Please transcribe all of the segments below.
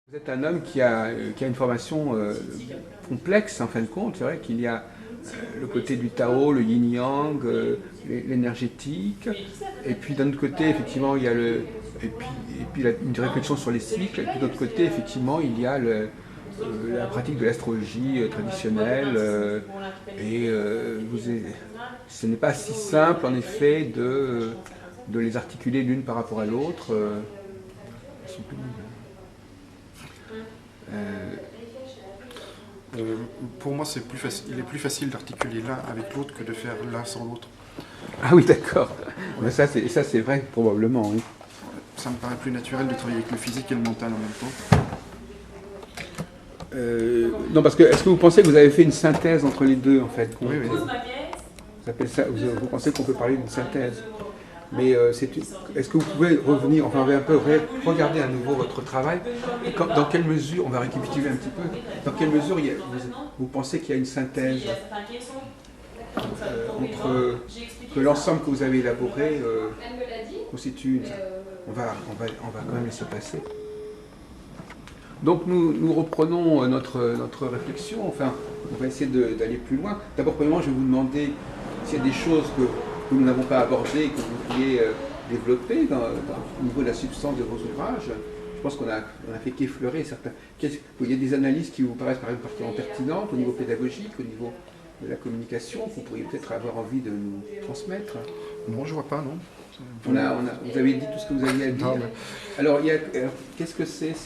Vous êtes un homme qui a une formation complexe en fin de compte. C'est vrai qu'il y a le côté du Tao, le yin-yang, l'énergétique. Et puis d'un autre côté, effectivement, il y a une réflexion sur les cycles. Et puis d'autre côté, effectivement, il y a la pratique de l'astrologie traditionnelle. Ce n'est pas si simple, en effet, de les articuler l'une par rapport à l'autre. Elles sont plus- Pour moi, il est plus facile d'articuler l'un avec l'autre que de faire l'un sans l'autre. Ah oui, d'accord. Mais ça, c'est vrai, probablement, oui. Ça me paraît plus naturel de travailler avec le physique et le mental en même temps. Non, parce que est-ce que vous pensez que vous avez fait une synthèse entre les deux, en fait? Oui, oui. Vous pensez qu'on peut parler d'une synthèse? Mais est-ce que vous pouvez revenir, enfin, on va un peu regarder à nouveau votre travail? Et dans quelle mesure, on va récapituler un petit peu, dans quelle mesure vous pensez qu'il y a une synthèse entre que l'ensemble que vous avez élaboré constitue on va quand même laisser passer. Donc nous reprenons notre réflexion, enfin on va essayer d'aller plus loin. D'abord, premièrement, je vais vous demander s'il y a des choses que nous n'avons pas abordées et que vous pourriez développer au niveau de la substance de vos ouvrages. Je pense qu'on a fait qu'effleurer certains. Il y a des analyses qui vous paraissent par exemple particulièrement pertinentes au niveau pédagogique, au niveau de la communication, que vous pourriez peut-être avoir envie de nous transmettre. Non, je vois pas, non. Vous avez dit tout ce que vous aviez à dire. Non, mais... Alors, qu'est-ce que c'est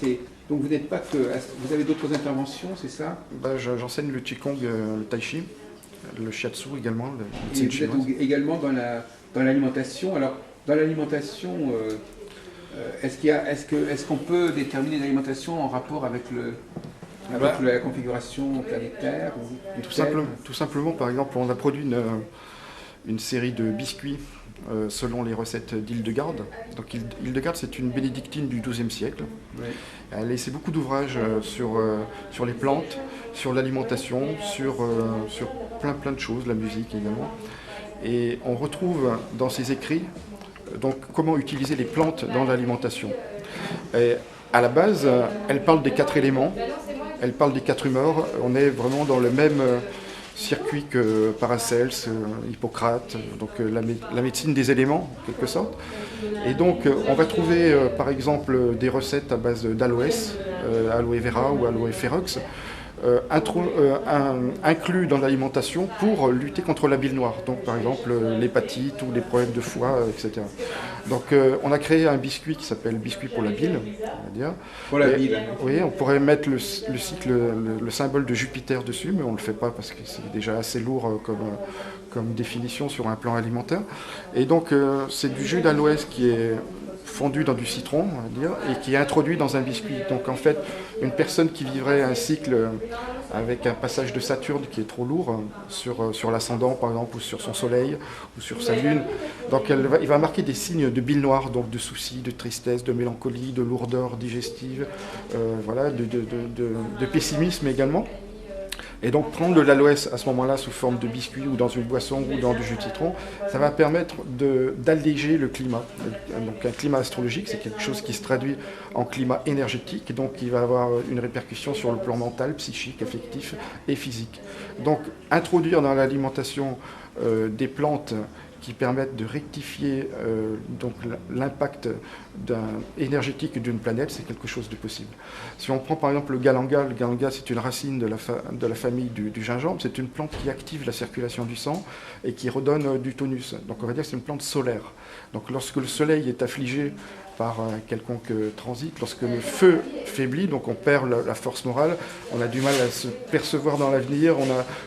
Donc vous n'êtes pas que... Vous avez d'autres interventions, c'est ça? J'enseigne le Qigong, le Tai Chi, le Shiatsu également, le Et médecine vous êtes chinoise. également dans l'alimentation. Alors, dans l'alimentation, est-ce qu'on peut déterminer l'alimentation en rapport avec la configuration planétaire ou Tout simplement, par exemple, on a produit une série de biscuits selon les recettes d'Hildegarde. Donc Hildegarde, c'est une bénédictine du XIIe siècle. Oui. Elle a laissé beaucoup d'ouvrages sur les plantes, sur l'alimentation, sur plein de choses, la musique également. Et on retrouve dans ses écrits donc, comment utiliser les plantes dans l'alimentation. Et à la base, elle parle des 4 éléments, elle parle des 4 humeurs. On est vraiment dans le même circuit que Paracels, Hippocrate, donc la médecine des éléments en quelque sorte. Et donc on va trouver par exemple des recettes à base d'aloès, aloe vera ou aloe ferox, inclus dans l'alimentation pour lutter contre la bile noire, donc par exemple l'hépatite ou les problèmes de foie, etc. Donc on a créé un biscuit qui s'appelle biscuit pour la bile, on va dire. Pour la bile. Oui, on pourrait mettre le cycle, le symbole de Jupiter dessus, mais on ne le fait pas parce que c'est déjà assez lourd comme définition sur un plan alimentaire. Et donc c'est du jus d'aloès qui est fondu dans du citron, on va dire, et qui est introduit dans un biscuit. Donc en fait, une personne qui vivrait un cycle avec un passage de Saturne qui est trop lourd sur l'ascendant par exemple, ou sur son soleil, ou sur sa lune, donc il va marquer des signes de bile noire, donc de soucis, de tristesse, de mélancolie, de lourdeur digestive, voilà, de pessimisme également. Et donc prendre de l'aloès à ce moment-là sous forme de biscuit ou dans une boisson ou dans du jus de citron, ça va permettre d'alléger le climat. Donc un climat astrologique, c'est quelque chose qui se traduit en climat énergétique, et donc qui va avoir une répercussion sur le plan mental, psychique, affectif et physique. Donc introduire dans l'alimentation des plantes qui permettent de rectifier donc l'impact énergétique d'une planète, c'est quelque chose de possible. Si on prend par exemple le galanga c'est une racine de la famille du gingembre, c'est une plante qui active la circulation du sang et qui redonne du tonus. Donc on va dire que c'est une plante solaire. Donc lorsque le soleil est affligé par un quelconque transit, lorsque le feu faiblit, donc on perd la force morale, on a du mal à se percevoir dans l'avenir,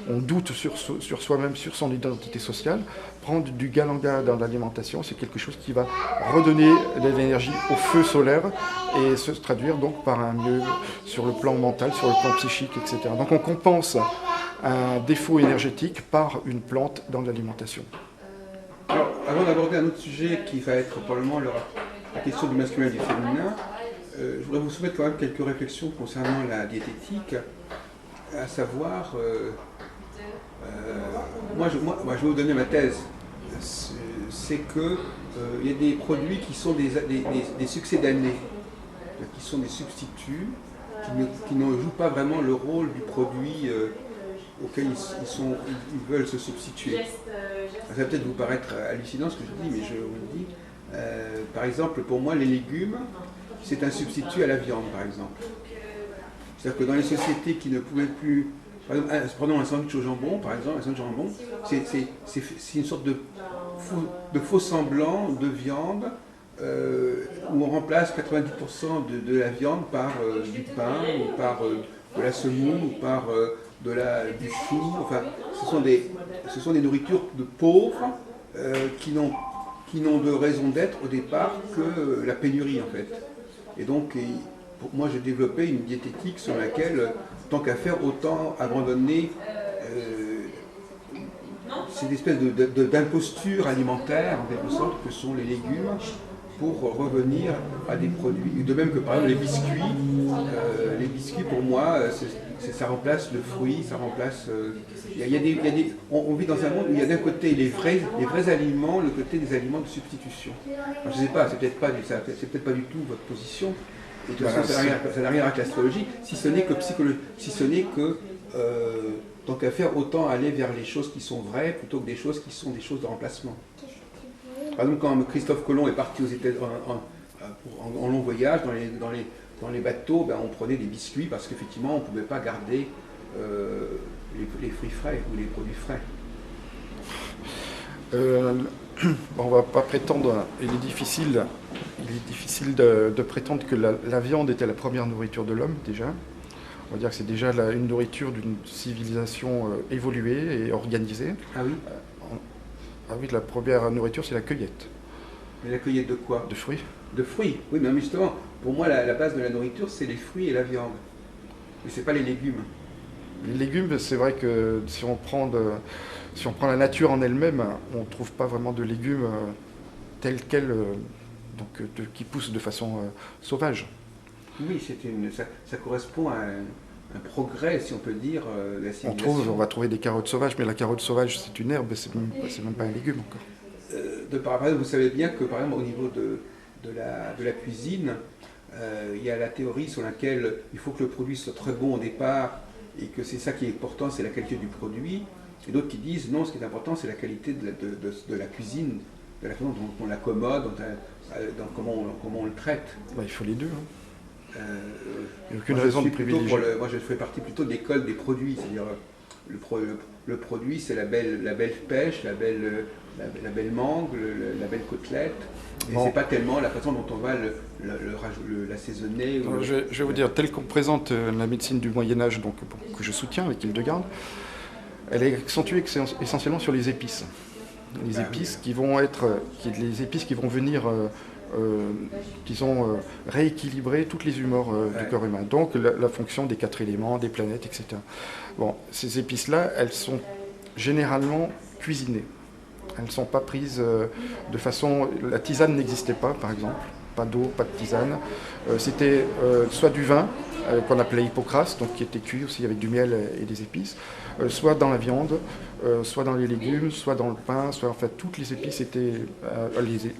on doute sur soi-même, sur son identité sociale. Prendre du galanga dans l'alimentation, c'est quelque chose qui va redonner de l'énergie au feu solaire et se traduire donc par un mieux sur le plan mental, sur le plan psychique, etc. Donc on compense un défaut énergétique par une plante dans l'alimentation. Alors, avant d'aborder un autre sujet qui va être probablement la question du masculin et du féminin, je voudrais vous soumettre quand même quelques réflexions concernant la diététique, à savoir, moi je vais vous donner ma thèse, c'est que il y a des produits qui sont des succès d'année, qui sont des substituts qui ne jouent pas vraiment le rôle du produit auquel ils veulent se substituer. Ça va peut-être vous paraître hallucinant ce que je dis, mais je vous le dis. Par exemple, pour moi, les légumes, c'est un substitut à la viande, par exemple. C'est-à-dire que dans les sociétés qui ne pouvaient plus... Par exemple, prenons un sandwich au jambon, par exemple, un sandwich au jambon, c'est une sorte de faux semblant de viande où on remplace 90% de la viande par du pain, ou par de la semoule, ou par du chou. Enfin, ce sont des nourritures de pauvres qui n'ont de raison d'être au départ que la pénurie, en fait. Et donc, moi, j'ai développé une diététique sur laquelle, tant qu'à faire, autant abandonner cette espèce d'imposture alimentaire, en quelque sorte, que sont les légumes, pour revenir à des produits. De même que, par exemple, les biscuits, pour moi, ça remplace le fruit, ça remplace... on vit dans un monde où il y a d'un côté les vrais aliments, le côté des aliments de substitution. Alors, je ne sais pas, c'est peut-être pas du tout votre position. Et de toute façon, ça n'a rien à voir avec l'astrologie, si ce n'est que psychologie, si ce n'est que tant qu'à faire, autant aller vers les choses qui sont vraies plutôt que des choses qui sont des choses de remplacement. Par exemple, quand Christophe Colomb est parti aux États-Unis en long voyage, dans les bateaux, on prenait des biscuits parce qu'effectivement, on ne pouvait pas garder les fruits frais ou les produits frais. On ne va pas prétendre, il est difficile de prétendre que la viande était la première nourriture de l'homme, déjà. On va dire que c'est déjà une nourriture d'une civilisation évoluée et organisée. Ah oui. Ah oui, la première nourriture, c'est la cueillette. Mais la cueillette de quoi? De fruits. De fruits, oui, mais justement, pour moi, la base de la nourriture, c'est les fruits et la viande. Mais ce n'est pas les légumes. Les légumes, c'est vrai que si on prend la nature en elle-même, on ne trouve pas vraiment de légumes tels quels, qui poussent de façon sauvage. Oui, ça correspond à un progrès, si on peut dire, de la civilisation. On va trouver des carottes sauvages, mais la carotte sauvage, c'est une herbe, c'est même pas un légume encore. Par exemple, vous savez bien que, par exemple, au niveau de la cuisine, il y a la théorie sur laquelle il faut que le produit soit très bon au départ, et que c'est ça qui est important, c'est la qualité du produit. Et d'autres qui disent non, ce qui est important, c'est la qualité de la cuisine, de la façon dont on l'accommode, comment on le traite. Il faut les deux. Il n'y a aucune raison de privilégier. Moi, je fais partie plutôt de l'école des produits, c'est-à-dire le produit, c'est la belle pêche, la belle mangue, la belle côtelette. Et c'est pas tellement la façon dont on va l'assaisonner. Je vais vous dire, tel qu'on présente la médecine du Moyen-Âge, donc que je soutiens avec Hildegarde, elle est accentuée essentiellement sur les épices. Les épices qui vont venir rééquilibrer toutes les humeurs du corps humain. Donc la fonction des 4 éléments, des planètes, etc. Bon, ces épices-là, elles sont généralement cuisinées. Elles ne sont pas prises de façon... La tisane n'existait pas, par exemple. Pas d'eau, pas de tisane. C'était soit du vin, qu'on appelait hypocras, donc qui était cuit aussi avec du miel et des épices, soit dans la viande, soit dans les légumes, soit dans le pain, soit en fait toutes les épices étaient...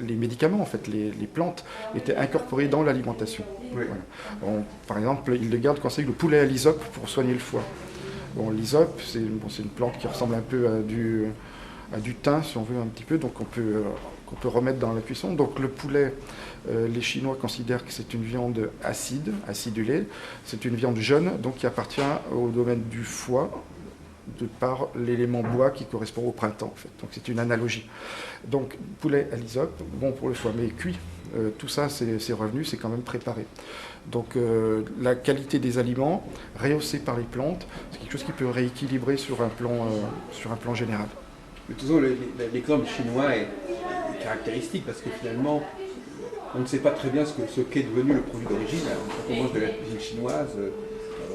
les médicaments, en fait, les plantes étaient incorporées dans l'alimentation. Oui. Voilà. Bon, par exemple, Hildegarde conseille le poulet à l'hysope pour soigner le foie. Bon, l'hysope, c'est une plante qui ressemble un peu à du thym, si on veut un petit peu, donc qu'on peut remettre dans la cuisson. Donc le poulet, les Chinois considèrent que c'est une viande acidulée, c'est une viande jeune, donc qui appartient au domaine du foie, de par l'élément bois qui correspond au printemps, en fait. Donc c'est une analogie. Donc poulet à l'hysope, bon pour le foie, mais cuit. Tout ça, c'est revenu, c'est quand même préparé. Donc la qualité des aliments, rehaussée par les plantes, c'est quelque chose qui peut rééquilibrer sur un plan général. Mais toujours, l'exemple chinois est caractéristique parce que finalement, on ne sait pas très bien ce qu'est devenu le produit d'origine. Quand on mange de la cuisine chinoise,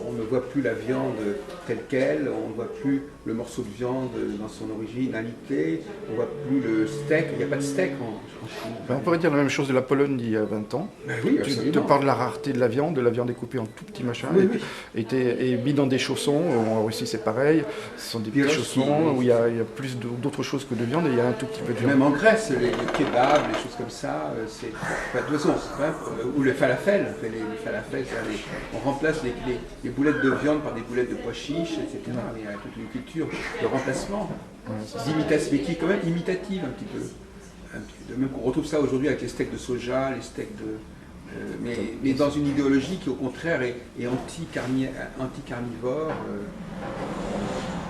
on ne voit plus la viande telle qu'elle, on ne voit plus le morceau de viande dans son originalité, on ne voit plus le steak, il n'y a pas de steak en Chine. On pourrait dire la même chose de la Pologne d'il y a 20 ans. Oui, tu te parles de la rareté de la viande est coupée en tout petits machins, et mis dans des chaussons. En Russie c'est pareil, ce sont des petits chaussons où il y a plus d'autres choses que de viande, et il y a un tout petit peu de viande. Même en Grèce, les kebabs, les choses comme ça, c'est... Enfin, de toute façon, ou le falafel, on remplace les boulettes de viande par des boulettes de pois chiches, etc. Il y a toute une culture de remplacement, d'imitation, mais qui est quand même imitative un petit peu. Même qu'on retrouve ça aujourd'hui avec les steaks de soja, les steaks de... mais dans une idéologie qui au contraire est anti-carnivore.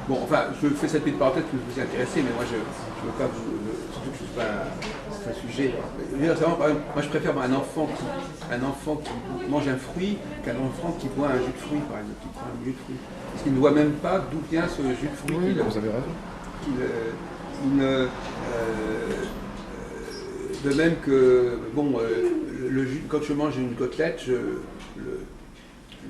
Bon, enfin, je fais cette petite parenthèse pour vous intéresser, mais moi je ne veux pas vous... Surtout que je ne suis pas... C'est un sujet... Moi je préfère un enfant qui mange un fruit qu'un enfant qui boit un jus de fruit, par exemple, qui prend un jus de fruit. Parce qu'il ne voit même pas d'où vient ce jus de fruit. Oui, vous avez raison. De même que, bon, le jus, quand je mange une côtelette,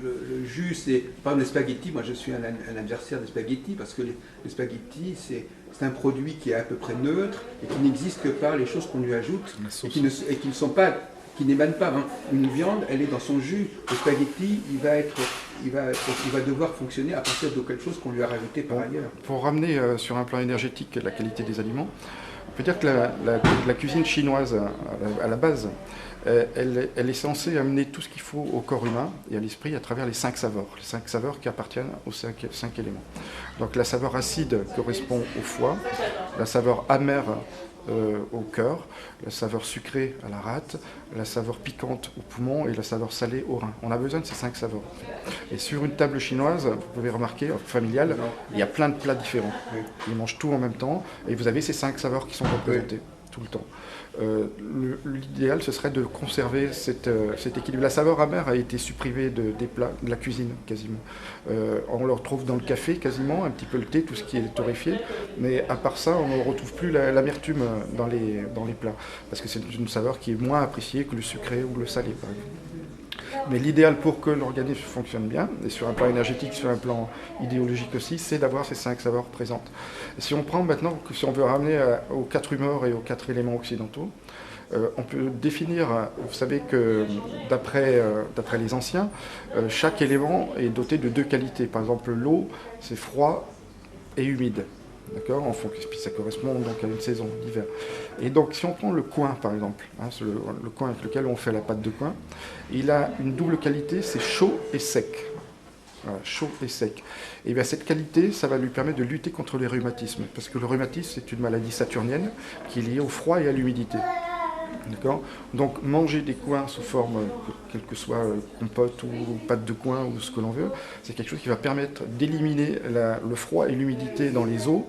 le jus, c'est pas des spaghettis. Moi, je suis un adversaire des spaghettis parce que les spaghettis, c'est un produit qui est à peu près neutre et qui n'existe que par les choses qu'on lui ajoute et qui ne sont pas, qui n'émanent pas. Hein. Une viande, elle est dans son jus. Le spaghetti, il va devoir fonctionner à partir de quelque chose qu'on lui a rajouté par ailleurs. Pour ramener sur un plan énergétique la qualité des aliments, on peut dire que la cuisine chinoise, à la base, elle est censée amener tout ce qu'il faut au corps humain et à l'esprit à travers les 5 saveurs. Les 5 saveurs qui appartiennent aux 5 éléments. Donc la saveur acide correspond au foie, la saveur amère au cœur, la saveur sucrée à la rate, la saveur piquante au poumon et la saveur salée au rein. On a besoin de ces 5 saveurs. Et sur une table chinoise, vous pouvez remarquer, familiale, il y a plein de plats différents. Ils mangent tout en même temps et vous avez ces 5 saveurs qui sont représentées tout le temps. L'idéal, ce serait de conserver cet équilibre. La saveur amère a été supprimée des plats, de la cuisine quasiment. On le retrouve dans le café quasiment, un petit peu le thé, tout ce qui est torréfié, mais à part ça, on ne retrouve plus l'amertume dans les plats, parce que c'est une saveur qui est moins appréciée que le sucré ou le salé, par exemple. Mais l'idéal pour que l'organisme fonctionne bien, et sur un plan énergétique, sur un plan idéologique aussi, c'est d'avoir ces 5 saveurs présentes. Et si on prend maintenant, si on veut ramener aux 4 humeurs et aux 4 éléments occidentaux, on peut définir, vous savez que d'après les anciens, chaque élément est doté de 2 qualités. Par exemple, l'eau, c'est froid et humide. D'accord, puis ça correspond donc à une saison d'hiver. Et donc si on prend le coing par exemple, hein, le coing avec lequel on fait la pâte de coing, il a une double qualité, c'est chaud et sec. Voilà, chaud et sec. Et bien cette qualité, ça va lui permettre de lutter contre les rhumatismes, parce que le rhumatisme c'est une maladie saturnienne qui est liée au froid et à l'humidité. D'accord. Donc manger des coings sous forme, quelle que soit compote ou pâte de coing ou ce que l'on veut, c'est quelque chose qui va permettre d'éliminer le froid et l'humidité dans les os,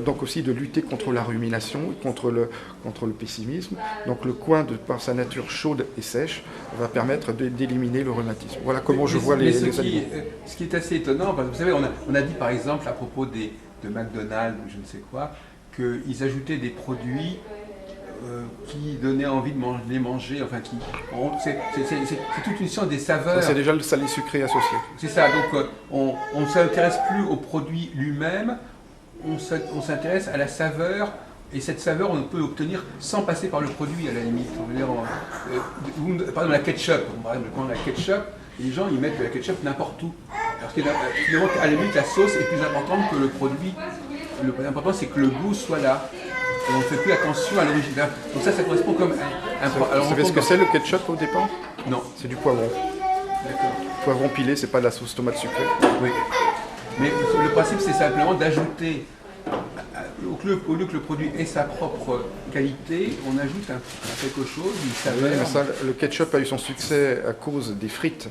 donc aussi de lutter contre la rumination, contre le pessimisme. Donc le coing, par sa nature chaude et sèche, va permettre d'éliminer le rhumatisme. Voilà comment je vois les aliments. Ce qui est assez étonnant, parce que vous savez, on a dit par exemple à propos de McDonald's ou je ne sais quoi, qu'ils ajoutaient des produits qui donnait envie de les manger, enfin c'est toute une science des saveurs. C'est déjà le salé sucré associé. C'est ça, donc on ne s'intéresse plus au produit lui-même, on s'intéresse à la saveur, et cette saveur on peut obtenir sans passer par le produit à la limite. On veut dire, par exemple la ketchup, par exemple, quand on a la ketchup, les gens ils mettent la ketchup n'importe où. Alors qu'à la limite la sauce est plus importante que le produit. Le plus important c'est que le goût soit là. Et on ne fait plus attention à l'origine. Donc ça correspond comme un... Vous savez ce que c'est le ketchup au départ? Non. C'est du poivron. D'accord. Poivron pilé, c'est pas de la sauce tomate sucrée. Oui. Mais le principe, c'est simplement d'ajouter, au lieu que le produit ait sa propre qualité, on ajoute quelque chose, une saveur. Oui, mais ça, le ketchup a eu son succès à cause des frites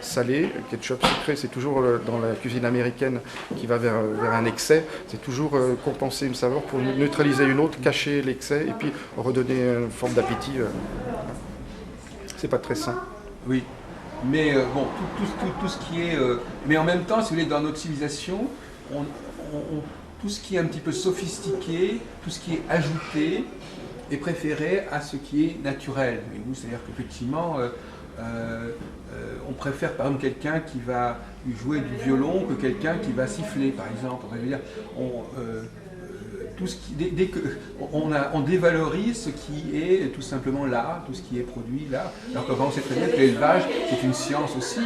salées. Le ketchup sucré, c'est toujours dans la cuisine américaine qui va vers un excès. C'est toujours compenser une saveur pour neutraliser une autre, cacher l'excès et puis redonner une forme d'appétit. C'est pas très sain. Oui. Mais bon, tout ce qui est... mais en même temps, si vous voulez, dans notre civilisation, tout ce qui est un petit peu sophistiqué, tout ce qui est ajouté, est préféré à ce qui est naturel. C'est-à-dire qu'effectivement, on préfère par exemple quelqu'un qui va jouer du violon que quelqu'un qui va siffler, par exemple. Enfin, je veux dire, tout ce qui, dès que on dévalorise ce qui est tout simplement l'art, tout ce qui est produit là, alors qu'avant on sait très bien que l'élevage c'est une science aussi,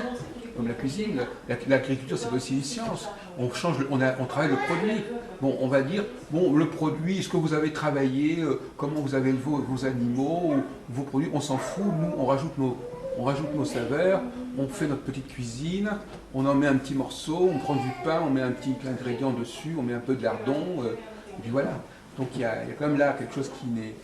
comme la cuisine, l'agriculture c'est aussi une science. On travaille le produit. Bon, on va dire, bon, le produit, est-ce que vous avez travaillé, comment vous avez élevé vos animaux, vos produits, on s'en fout, nous on rajoute nos saveurs, on fait notre petite cuisine, on en met un petit morceau, on prend du pain, on met un petit ingrédient dessus, on met un peu de lardon, et puis voilà. Donc il y a quand même là quelque chose qui n'est...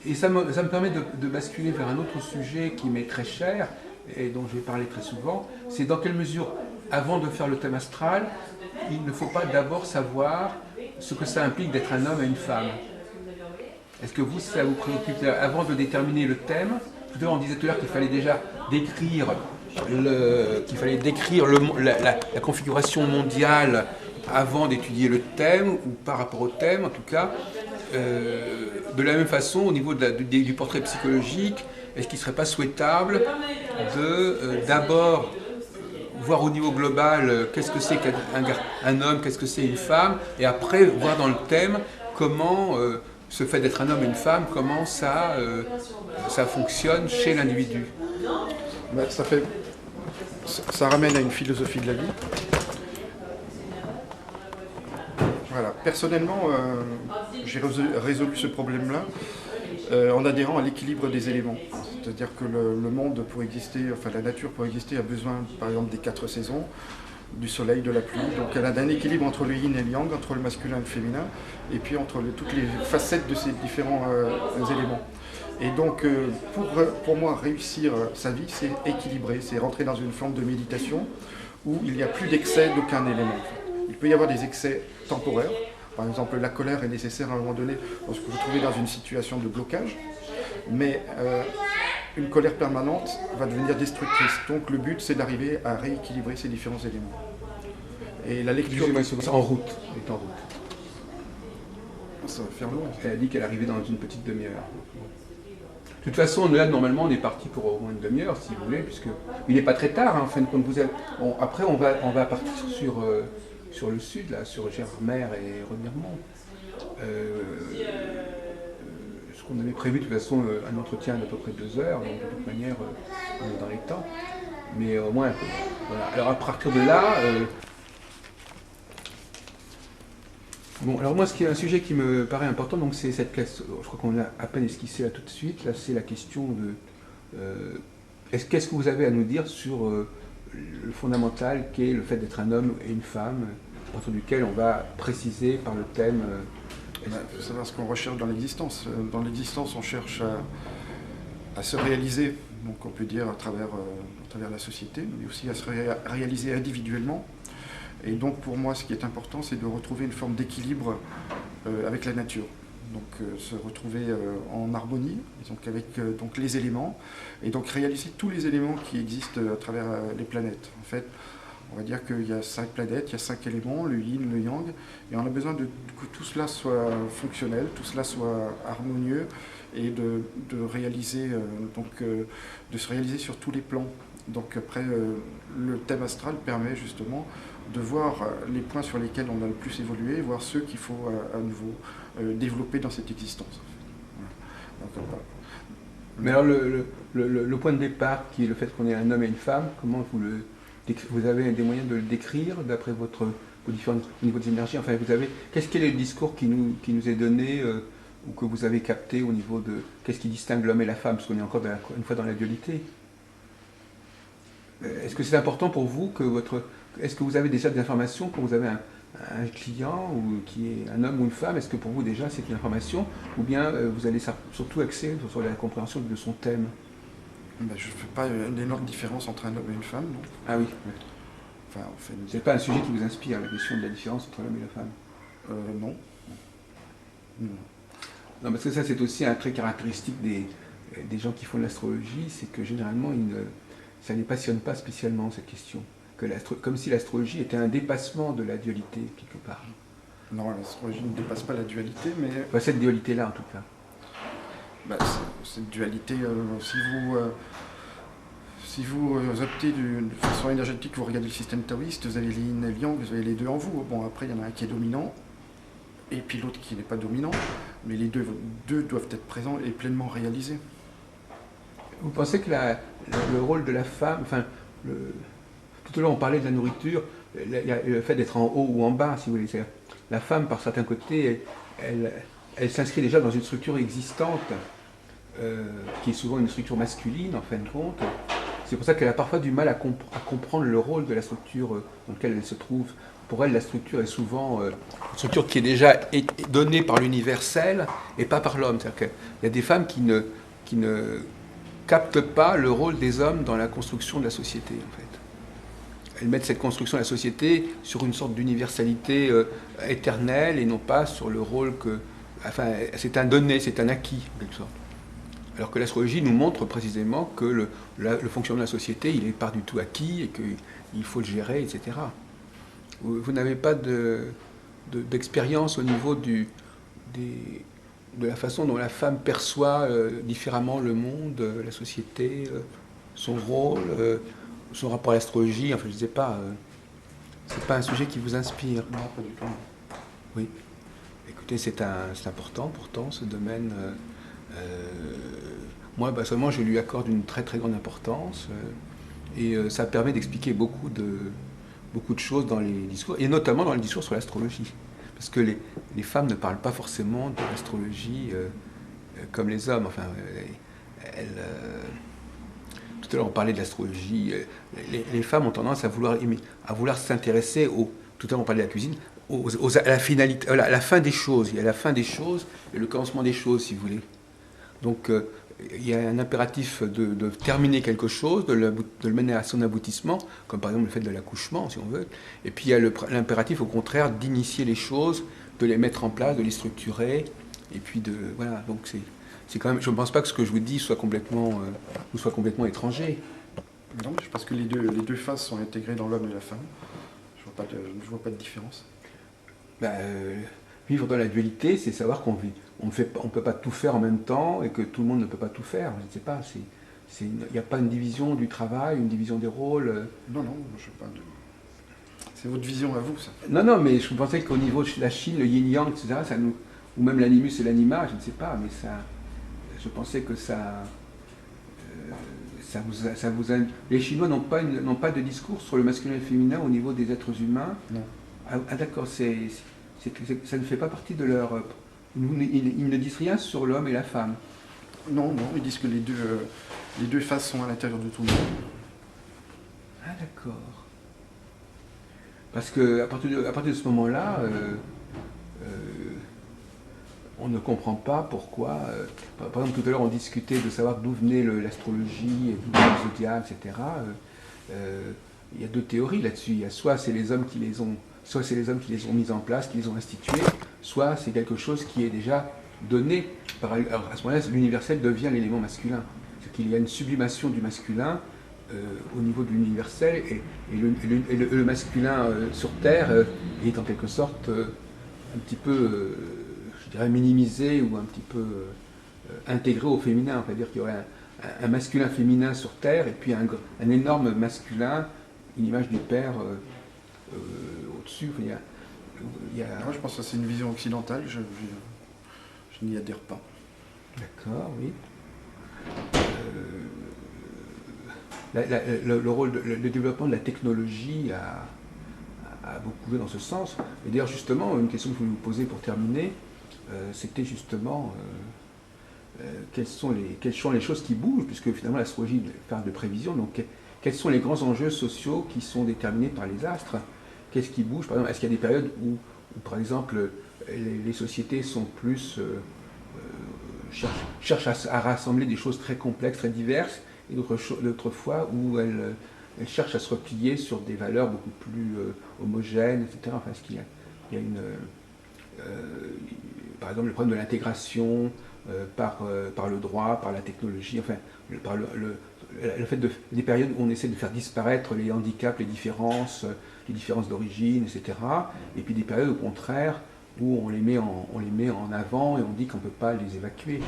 Et ça me permet de basculer vers un autre sujet qui m'est très cher, et dont je vais parler très souvent, c'est dans quelle mesure, avant de faire le thème astral, il ne faut pas d'abord savoir ce que ça implique d'être un homme et une femme. Est-ce que vous, ça vous préoccupe avant de déterminer le thème? Tout à l'heure, on disait tout à l'heure qu'il fallait déjà décrire, la configuration mondiale avant d'étudier le thème, ou par rapport au thème en tout cas. De la même façon, au niveau du portrait psychologique, est-ce qu'il ne serait pas souhaitable d'abord voir au niveau global qu'est-ce que c'est qu'un homme, qu'est-ce que c'est une femme, et après voir dans le thème comment ce fait d'être un homme et une femme, comment ça fonctionne chez l'individu. Ça ramène à une philosophie de la vie. Voilà. Personnellement, j'ai résolu ce problème-là en adhérant à l'équilibre des éléments. C'est-à-dire que le monde, pour exister, enfin la nature pour exister, a besoin par exemple des 4 saisons, du soleil, de la pluie. Donc elle a un équilibre entre le yin et le yang, entre le masculin et le féminin, et puis entre toutes les facettes de ces différents éléments. Et donc pour moi, réussir sa vie, c'est équilibrer, c'est rentrer dans une forme de méditation où il n'y a plus d'excès d'aucun élément. Il peut y avoir des excès temporaires. Par exemple, la colère est nécessaire à un moment donné lorsque vous vous trouvez dans une situation de blocage, mais une colère permanente va devenir destructrice. Donc le but, c'est d'arriver à rééquilibrer ces différents éléments. Et la lecture... En route, est en route. Ça va faire long. Elle a dit qu'elle arrivait dans une petite demi-heure. De toute façon, là, normalement, on est parti pour au moins une demi-heure, si vous voulez, puisqu'il n'est pas très tard, hein, en fin de compte. Après, on va partir sur le sud, là, sur Gérardmer et Remiremont. Ce qu'on avait prévu, de toute façon, un entretien d'à peu près 2 heures, donc de toute manière, on est dans les temps. Mais au moins, voilà. Alors, à partir de là... Bon, alors moi, ce qui est un sujet qui me paraît important, donc c'est cette question, je crois qu'on a à peine esquissé là tout de suite, là c'est la question de... qu'est-ce que vous avez à nous dire sur le fondamental qu'est le fait d'être un homme et une femme, à partir duquel on va préciser par le thème... Il faut savoir ce qu'on recherche dans l'existence. Dans l'existence, on cherche à se réaliser, donc on peut dire à travers la société, mais aussi à se réaliser individuellement. Et donc pour moi, ce qui est important, c'est de retrouver une forme d'équilibre avec la nature. Donc se retrouver en harmonie donc avec donc les éléments, et donc réaliser tous les éléments qui existent à travers les planètes. En fait, on va dire qu'il y a 5 planètes, il y a 5 éléments, le yin, le yang, et on a besoin que tout cela soit fonctionnel, tout cela soit harmonieux, et de réaliser, de se réaliser sur tous les plans. Donc après, le thème astral permet justement de voir les points sur lesquels on a le plus évolué, voir ceux qu'il faut à nouveau développer dans cette existence. Voilà. Donc, mais alors le point de départ, qui est le fait qu'on est un homme et une femme, comment vous avez des moyens de le décrire d'après vos différents niveaux d'énergie? Enfin, qu'est-ce qui est le discours qui nous est donné ou que vous avez capté au niveau de qu'est-ce qui distingue l'homme et la femme, parce qu'on est encore une fois dans la dualité? Est-ce que c'est important pour vous est-ce que vous avez déjà des informations quand vous avez un client qui est un homme ou une femme? Est-ce que pour vous déjà c'est une information, ou bien vous allez surtout axer sur la compréhension de son thème? Ben, je ne fais pas une énorme différence entre un homme et une femme, non. Ah oui. Enfin, c'est pas un sujet qui vous inspire, la question de la différence entre l'homme et la femme? Non. Non, parce que ça c'est aussi un trait caractéristique des gens qui font de l'astrologie, c'est que généralement ça ne les passionne pas spécialement, cette question. Comme si l'astrologie était un dépassement de la dualité, quelque part. Non, l'astrologie ne dépasse pas la dualité, mais... Enfin, cette dualité-là, en tout cas. Bah, cette dualité, si Si vous optez de façon énergétique, vous regardez le système taoïste, vous avez les yin et le yang, vous avez les deux en vous. Bon, après, il y en a un qui est dominant, et puis l'autre qui n'est pas dominant, mais les deux doivent être présents et pleinement réalisés. Vous pensez que le rôle de la femme, enfin, tout à l'heure on parlait de la nourriture, le fait d'être en haut ou en bas, si vous voulez, la femme, par certains côtés, elle s'inscrit déjà dans une structure existante, qui est souvent une structure masculine, en fin de compte. C'est pour ça qu'elle a parfois du mal à comprendre le rôle de la structure dans laquelle elle se trouve. Pour elle, la structure est souvent une structure qui est déjà donnée par l'universel et pas par l'homme. C'est-à-dire qu'il y a des femmes qui ne captent pas le rôle des hommes dans la construction de la société, en fait. Elles mettent cette construction de la société sur une sorte d'universalité éternelle et non pas sur le rôle que... Enfin, c'est un donné, c'est un acquis, en quelque sorte. Alors que l'astrologie nous montre précisément que le fonctionnement de la société, il n'est pas du tout acquis et qu'il faut le gérer, etc. Vous n'avez pas d'expérience au niveau de la façon dont la femme perçoit différemment le monde, la société, son rôle, son rapport à l'astrologie, enfin je ne sais pas, c'est pas un sujet qui vous inspire? Non, pas du tout. Oui. Écoutez, c'est important pourtant ce domaine. Moi, seulement, je lui accorde une très très grande importance et ça permet d'expliquer beaucoup de choses dans les discours, et notamment dans les discours sur l'astrologie. Parce que les femmes ne parlent pas forcément de l'astrologie comme les hommes. Enfin, tout à l'heure, on parlait de l'astrologie. Les femmes ont tendance à vouloir s'intéresser tout à l'heure, on parlait de la cuisine, à la finalité, à la fin des choses. Il y a la fin des choses et le commencement des choses, si vous voulez. Donc, il y a un impératif de terminer quelque chose, de le mener à son aboutissement, comme par exemple le fait de l'accouchement, si on veut. Et puis il y a l'impératif, au contraire, d'initier les choses, de les mettre en place, de les structurer. Et puis voilà. Donc c'est quand même. Je ne pense pas que ce que je vous dis soit complètement étranger. Non, je pense que les deux faces sont intégrées dans l'homme et la femme. Je ne vois pas de différence. Vivre dans la dualité, c'est savoir qu'on vit. On ne peut pas tout faire en même temps et que tout le monde ne peut pas tout faire. Je ne sais pas. Il n'y a pas une division du travail, une division des rôles. Non, je sais pas. C'est votre vision à vous, ça. Non, mais je pensais qu'au niveau de la Chine, le yin-yang, etc., ou même l'animus et l'anima, je ne sais pas, mais je pensais que ça vous a... Les Chinois n'ont pas de discours sur le masculin et le féminin au niveau des êtres humains. Non. Ah d'accord, ça ne fait pas partie de leur... Ils ne disent rien sur l'homme et la femme. Non, ils disent que les deux faces sont à l'intérieur de tout le monde. Ah d'accord. Parce qu'à partir de ce moment-là, on ne comprend pas pourquoi... par exemple, tout à l'heure, on discutait de savoir d'où venait l'astrologie, d'où venait le zodiaque, etc. Il y a deux théories là-dessus. Il y a soit c'est les hommes qui les ont mis en place, qui les ont institués, soit c'est quelque chose qui est déjà donné. Alors à ce moment-là, l'universel devient l'élément masculin. C'est qu'il y a une sublimation du masculin au niveau de l'universel, et le masculin sur Terre est en quelque sorte un petit peu, je dirais, minimisé ou un petit peu intégré au féminin. C'est-à-dire qu'il y aurait un masculin féminin sur Terre et puis un énorme masculin, une image du Père au-dessus. Moi, je pense que c'est une vision occidentale, je n'y adhère pas. D'accord, oui. Le développement de la technologie a beaucoup joué dans ce sens. Et d'ailleurs, justement, une question que je voulais vous poser pour terminer, c'était justement quelles sont les choses qui bougent, puisque finalement l'astrologie parle de prévision. Donc, quels sont les grands enjeux sociaux qui sont déterminés par les astres? Qu'est-ce qui bouge? Par exemple, est-ce qu'il y a des périodes où par exemple, les sociétés sont plus cherchent à rassembler des choses très complexes, très diverses, et d'autres fois où elles cherchent à se replier sur des valeurs beaucoup plus homogènes, etc. Enfin, est-ce qu'il y a une... par exemple, le problème de l'intégration par le droit, par la technologie, enfin, par le fait des périodes où on essaie de faire disparaître les handicaps, les différences d'origine, etc. Et puis des périodes au contraire où on les met en avant et on dit qu'on ne peut pas les évacuer.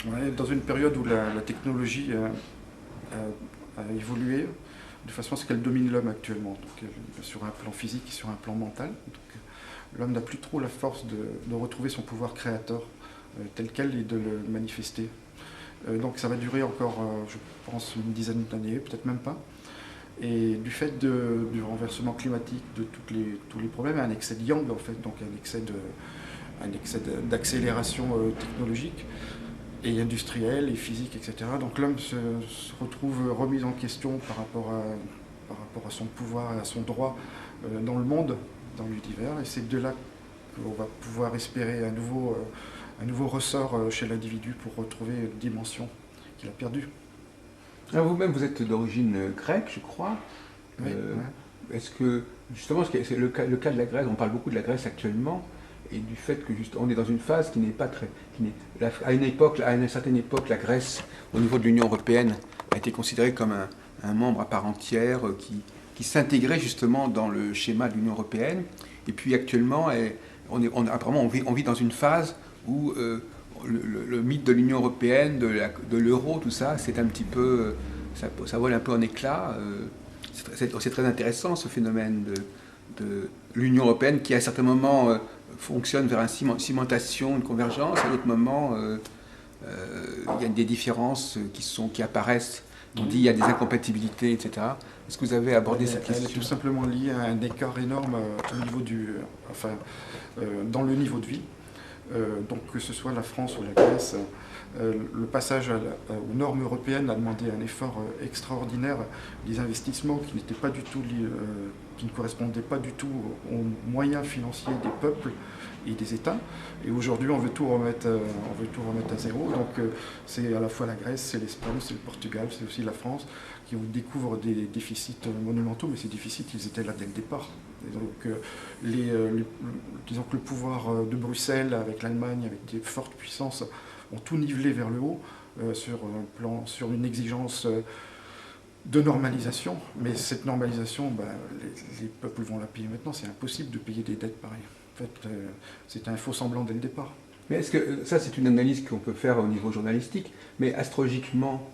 Ouais, dans une période où la technologie a évolué de façon à ce qu'elle domine l'homme actuellement, donc, sur un plan physique et sur un plan mental. L'homme n'a plus trop la force de retrouver son pouvoir créateur tel quel et de le manifester. Donc ça va durer encore, je pense, une dizaine d'années, peut-être même pas. Et du fait du renversement climatique, de tous les problèmes, un excès de yang, en fait, donc un excès d'accélération technologique et industrielle et physique, etc. Donc l'homme se retrouve remis en question par rapport à son pouvoir et à son droit dans le monde, dans l'univers, et c'est de là qu'on va pouvoir espérer un nouveau ressort chez l'individu pour retrouver une dimension qu'il a perdue. Alors vous-même, vous êtes d'origine grecque, je crois. Oui, ouais. Est-ce que, justement, c'est le cas de la Grèce, on parle beaucoup de la Grèce actuellement, et du fait que on est dans une phase qui n'est pas très... à une certaine époque, la Grèce, au niveau de l'Union européenne, a été considérée comme un membre à part entière qui s'intégrait justement dans le schéma de l'Union européenne. Et puis actuellement, apparemment, on vit dans une phase où le mythe de l'Union européenne, de l'euro, tout ça, c'est un petit peu... ça vole un peu en éclat. C'est très intéressant, ce phénomène de l'Union européenne qui, à certains moments, fonctionne vers une cimentation, une convergence. À d'autres moments, il y a des différences qui apparaissent. On dit qu'il y a des incompatibilités, etc. Est-ce que vous avez abordé cette question? Elle est tout simplement liée à un écart énorme au niveau dans le niveau de vie. Donc que ce soit la France ou la Grèce, le passage aux normes européennes a demandé un effort extraordinaire, des investissements qui n'étaient pas du tout qui ne correspondaient pas du tout aux moyens financiers des peuples et des États. Et aujourd'hui, on veut tout remettre à zéro. Donc c'est à la fois la Grèce, c'est l'Espagne, c'est le Portugal, c'est aussi la France qui découvrent des déficits monumentaux, mais ces déficits, ils étaient là dès le départ. Et donc, disons que le pouvoir de Bruxelles, avec l'Allemagne, avec des fortes puissances, ont tout nivelé vers le haut sur une exigence de normalisation. Mais cette normalisation, les peuples vont la payer maintenant. C'est impossible de payer des dettes pareilles. En fait, c'est un faux semblant dès le départ. Mais est-ce que ça, c'est une analyse qu'on peut faire au niveau journalistique, mais astrologiquement,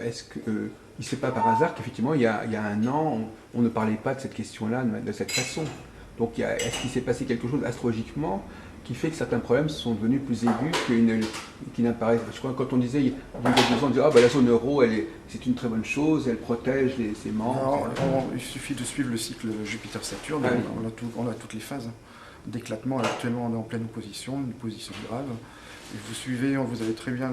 est-ce que il ne sait pas par hasard qu'effectivement, il y a un an, on ne parlait pas de cette question-là de cette façon. Donc, est-ce qu'il s'est passé quelque chose astrologiquement qui fait que certains problèmes sont devenus plus aigus qui n'apparaissent? Je crois que quand on disait, il y a 2 ans, on disait la zone euro, c'est une très bonne chose, elle protège ses membres. Il suffit de suivre le cycle Jupiter-Saturne, on a toutes les phases d'éclatement. Actuellement, on est en pleine opposition, une opposition grave. Et vous suivez, vous avez très bien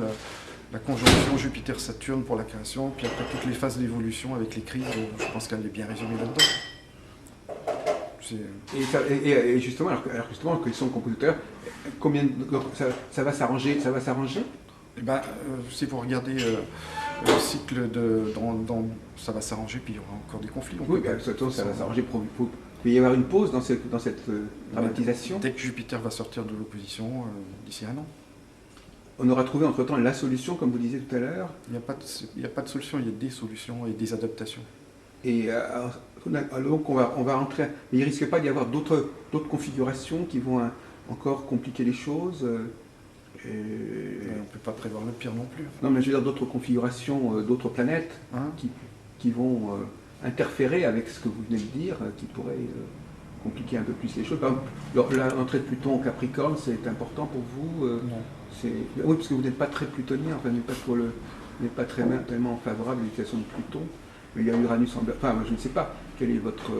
la conjonction Jupiter-Saturne pour la création, puis après toutes les phases d'évolution avec les crises, je pense qu'elle est bien résumée là-dedans. Et justement, alors justement, qu'ils sont compositeurs, ça va s'arranger? Si vous regardez le cycle ça va s'arranger, puis il y aura encore des conflits. Oui, ça va s'arranger. Il peut y avoir une pause dans cette dramatisation. Dès que Jupiter va sortir de l'opposition, d'ici 1 an. On aura trouvé entre-temps la solution, comme vous disiez tout à l'heure. Il n'y a pas de solution, il y a des solutions et des adaptations. Et donc on va rentrer. Mais il ne risque pas d'y avoir d'autres configurations qui vont encore compliquer les choses. On ne peut pas prévoir le pire non plus. Non, mais je veux dire d'autres configurations, d'autres planètes qui vont interférer avec ce que vous venez de dire, qui pourraient compliquer un peu plus les choses. Par exemple, l'entrée de Pluton au Capricorne, c'est important pour vous? Non. Oui, parce que vous n'êtes pas très plutonien, enfin, vous n'êtes pas tellement favorable à l'utilisation de Pluton. Mais il y a Uranus en... Enfin, je ne sais pas quel est votre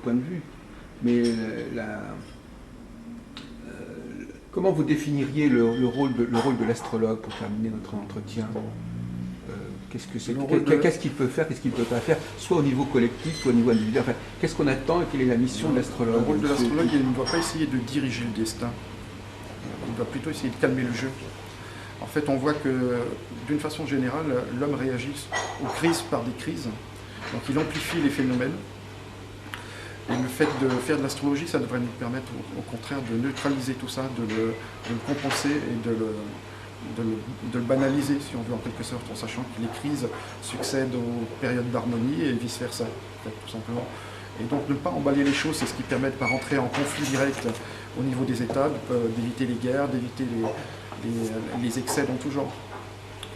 point de vue. Mais comment vous définiriez le rôle de l'astrologue pour terminer notre entretien? Qu'est-ce qu'il peut faire, qu'est-ce qu'il ne peut pas faire, soit au niveau collectif, soit au niveau individuel. Enfin, qu'est-ce qu'on attend et quelle est la mission de l'astrologue? Le rôle de l'astrologue, il ne doit pas essayer de diriger le destin. Il doit plutôt essayer de calmer le jeu. En fait, on voit que, d'une façon générale, l'homme réagit aux crises par des crises. Donc il amplifie les phénomènes. Et le fait de faire de l'astrologie, ça devrait nous permettre, au contraire, de neutraliser tout ça, de le compenser et de le banaliser, si on veut, en quelque sorte, en sachant que les crises succèdent aux périodes d'harmonie et vice-versa, en fait, tout simplement. Et donc ne pas emballer les choses, c'est ce qui permet de ne pas rentrer en conflit direct au niveau des États, d'éviter les guerres, d'éviter les excès dans tout genre.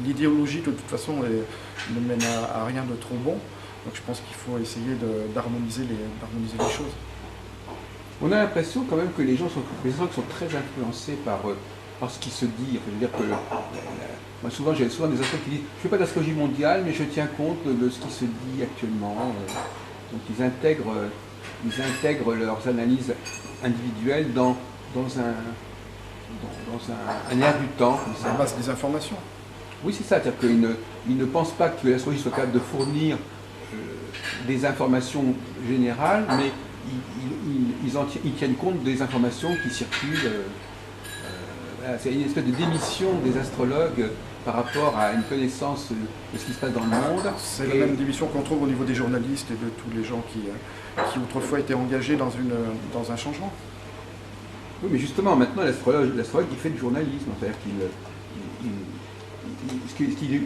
l'idéologie, de toute façon, ne mène à rien de trop bon. Donc je pense qu'il faut essayer d'harmoniser les choses. On a l'impression quand même que les gens sont très influencés par ce qui se dit. Enfin, je veux dire que moi souvent j'ai des astrologues qui disent je ne fais pas d'astrologie mondiale mais je tiens compte de ce qui se dit actuellement. Donc ils intègrent leurs analyses individuelles dans un air du temps. Ça base des informations. Oui, c'est ça, c'est-à-dire qu'ils ne pensent pas que l'astrologie soit capable de fournir des informations générales, mais ils tiennent compte des informations qui circulent. Voilà, c'est une espèce de démission des astrologues par rapport à une connaissance de ce qui se passe dans le monde. C'est la même démission qu'on trouve au niveau des journalistes et de tous les gens qui autrefois étaient engagés dans un changement. Oui, mais justement, maintenant, l'astrologue, il fait du journalisme. C'est-à-dire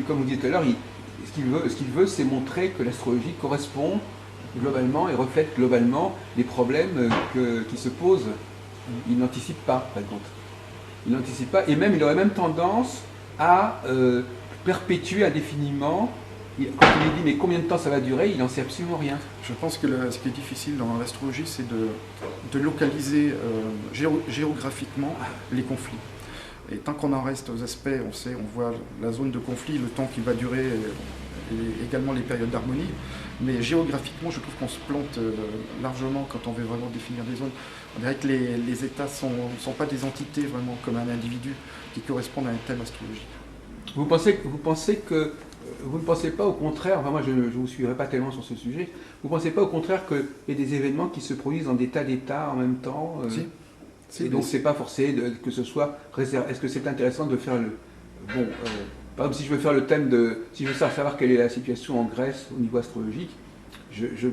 comme vous disiez tout à l'heure, ce qu'il veut, c'est montrer que l'astrologie correspond globalement et reflète globalement les problèmes qui se posent. Il n'anticipe pas, par contre. Il n'anticipe pas, et même il aurait même tendance à perpétuer indéfiniment. Quand il lui dit mais combien de temps ça va durer, il n'en sait absolument rien. Je pense que ce qui est difficile dans l'astrologie, c'est de localiser géographiquement les conflits. Et tant qu'on en reste aux aspects, on voit la zone de conflit, le temps qui va durer, et également les périodes d'harmonie. Mais géographiquement, je trouve qu'on se plante largement quand on veut vraiment définir des zones. On dirait que les États ne sont pas des entités vraiment comme un individu qui correspondent à un thème astrologique. Vous ne pensez pas au contraire, enfin moi je ne vous suivrai pas tellement sur ce sujet, vous ne pensez pas au contraire qu'il y a des événements qui se produisent dans des tas d'États en même temps Si, et donc c'est pas forcé que ce soit réservé. Est-ce que c'est intéressant de faire le... Bon, par exemple, si je veux faire le thème si je veux savoir quelle est la situation en Grèce au niveau astrologique,